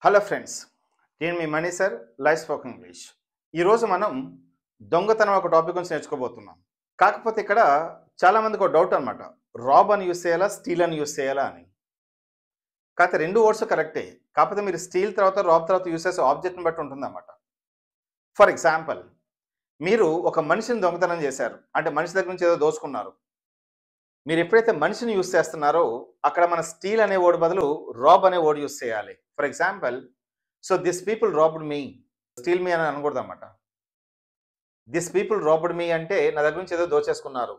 Hello friends, నేను మీ Mani sir, life spoken English. ఈరోజు మనం దొంగతనం ఒక టాపిక్ గురించి నేర్చుకోబోతున్నాం. కాకపోతే ఇక్కడ చాలామందికి ఒక డౌట్ అనమాట. రాబ్ అని యూస్ చేయాలా, స్టీల్ అని యూస్ చేయాలా అని. కాకపోతే రెండు వర్డ్స్ కరెక్టే. కాకపోతే మీరు స్టీల్ తర్వాత రాబ్ తర్వాత యూస్ చేసే ఆబ్జెక్ట్ని బట్టి ఉంటుందన్నమాట. ఫర్ ఎగ్జాంపుల్, మీరు ఒక మనిషిని దొంగతనం చేశారు. అంటే మనిషి దగ్గర నుంచి ఏదో దోచుకున్నారు. మీరు ఎప్పుడైతే మనిషిని యూస్ చేస్తున్నారో అక్కడ మన స్టీల్ అనే వర్డ్ బదులు రాబ్ అనే వర్డ్ యూస్ చేయాలి. For example, so this people robbed me. Steal me అని అనకూడదు అనమాట. దిస్ పీపుల్ రాబ్డ్ మీ అంటే నా దగ్గర నుంచి ఏదో దోచేసుకున్నారు.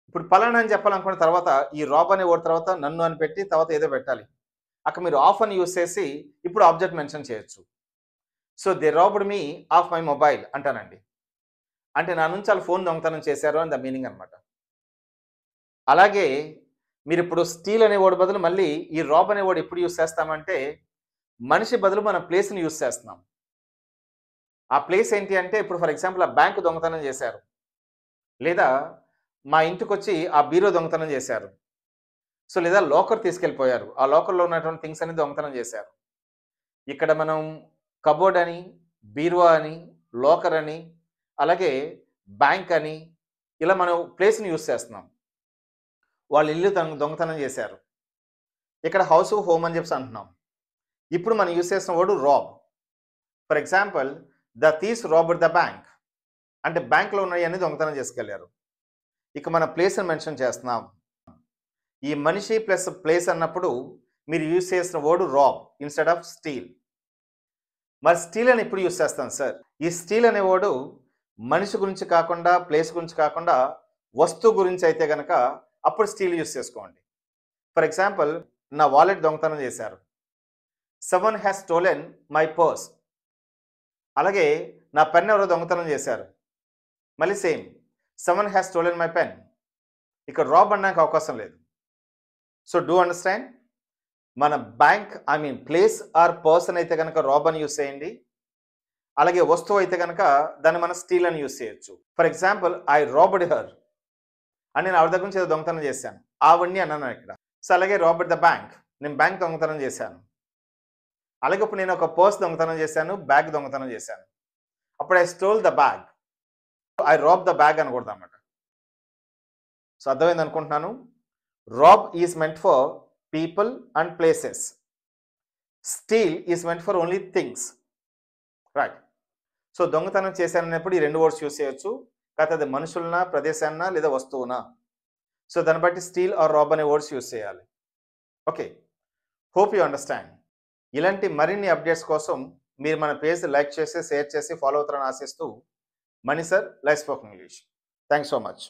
ఇప్పుడు పలానా అని చెప్పాలనుకున్న తర్వాత ఈ రాబ్ అనే వర్డ్ తర్వాత నన్ను అని పెట్టి తర్వాత ఏదో పెట్టాలి. అక్కడ మీరు ఆఫ్ అని యూస్ చేసి ఇప్పుడు ఆబ్జెక్ట్ మెన్షన్ చేయొచ్చు. So they robbed me of my mobile అంటానండి. అంటే నా నుంచి వాళ్ళు ఫోన్ దొంగతనం చేశారు అని ద మీనింగ్ అనమాట. అలాగే మీరు ఇప్పుడు స్టీల్ అనే వర్డ్ బదులు మళ్ళీ ఈ రాబ్ అనే వర్డ్ ఎప్పుడు యూస్ చేస్తామంటే మనిషి బదులు మనం ప్లేస్ని యూస్ చేస్తున్నాం. ఆ ప్లేస్ ఏంటి అంటే ఇప్పుడు ఫర్ ఎగ్జాంపుల్ ఆ బ్యాంకు దొంగతనం చేశారు, లేదా మా ఇంటికి వచ్చి ఆ బీరో దొంగతనం చేశారు, సో లేదా లోకర్ తీసుకెళ్ళిపోయారు, ఆ లోకర్లో ఉన్నటువంటి థింగ్స్ అన్ని దొంగతనం చేశారు. ఇక్కడ మనం కబోర్డ్ అని, బీరువా అని, లోకర్ అని, అలాగే బ్యాంక్ అని ఇలా మనం ప్లేస్ని యూస్ చేస్తున్నాం. వాళ్ళ ఇల్లు దొంగతనం చేశారు. ఇక్కడ హౌస్ హోమ్ అని చెప్పి అంటున్నాం. ఇప్పుడు మనం యూస్ చేసిన word rob. For example, the thieves robbed the bank అంటే బ్యాంక్లో ఉన్నాయని దొంగతనం చేసుకెళ్లారు. ఇక మన ప్లేస్ని మెన్షన్ చేస్తున్నాం. ఈ మనిషి ప్లస్ ప్లేస్ అన్నప్పుడు మీరు యూస్ చేసిన word rob instead of steal. మరి స్టీల్ అని ఎప్పుడు యూస్ చేస్తాం సార్? ఈ స్టీల్ అనే వర్డ్ మనిషి గురించి కాకుండా, ప్లేస్ గురించి కాకుండా వస్తువు గురించి అయితే కనుక అప్పుడు స్టీల్ యూస్ చేసుకోండి. ఫర్ ఎగ్జాంపుల్, నా వాలెట్ దొంగతనం చేశారు. Someone has stolen my purse. అలాగే నా పెన్ ఎవరో దొంగతనం చేశారు. మళ్ళీ same, someone has stolen my pen. ఇక్కడ రాబ్ అనడానికి అవకాశం లేదు. So do understand? మన బ్యాంక్ ప్లేస్ ఆర్ పర్సన్ అయితే కనుక రాబ్ అని యూస్ చేయండి. అలాగే వస్తువు అయితే కనుక దాన్ని మనం స్టీల్ అని యూస్ చేయొచ్చు. For example, I robbed her అని నేను ఆవిడ దగ్గర నుంచి ఏదో దొంగతనం చేశాను. ఆవిడ్ని అన్నాను ఇక్కడ. సో అలాగే రాబ్డ్ ద బ్యాంక్, నేను బ్యాంక్ దొంగతనం చేశాను. అలాగే ఇప్పుడు నేను ఒక పర్స్ దొంగతనం చేశాను, బ్యాగ్ దొంగతనం చేశాను. అప్పుడు I stole the bag, I rob the bag అనకూడదు అన్నమాట. సో అర్థమైంది అనుకుంటున్నాను. Rob is meant for people and places. Steal is meant for only things. Right. So దొంగతనం చేశానన్నప్పుడు ఈ రెండు వర్డ్స్ యూస్ చేయొచ్చు. కాకపోతే అది మనుషులనా, ప్రదేశాన్నా, లేదా వస్తువునా. సో దాన్ని బట్టి స్టీల్ ఆర్ రాబ్ అనే వర్డ్స్ యూస్ చేయాలి. Okay, hope you understand. ఇలాంటి మరిన్ని అప్డేట్స్ కోసం మీరు మన పేజ్ లైక్ చేసి, షేర్ చేసి, ఫాలో అవుతారని ఆశిస్తూ money sir, life spoken English. Thanks so much.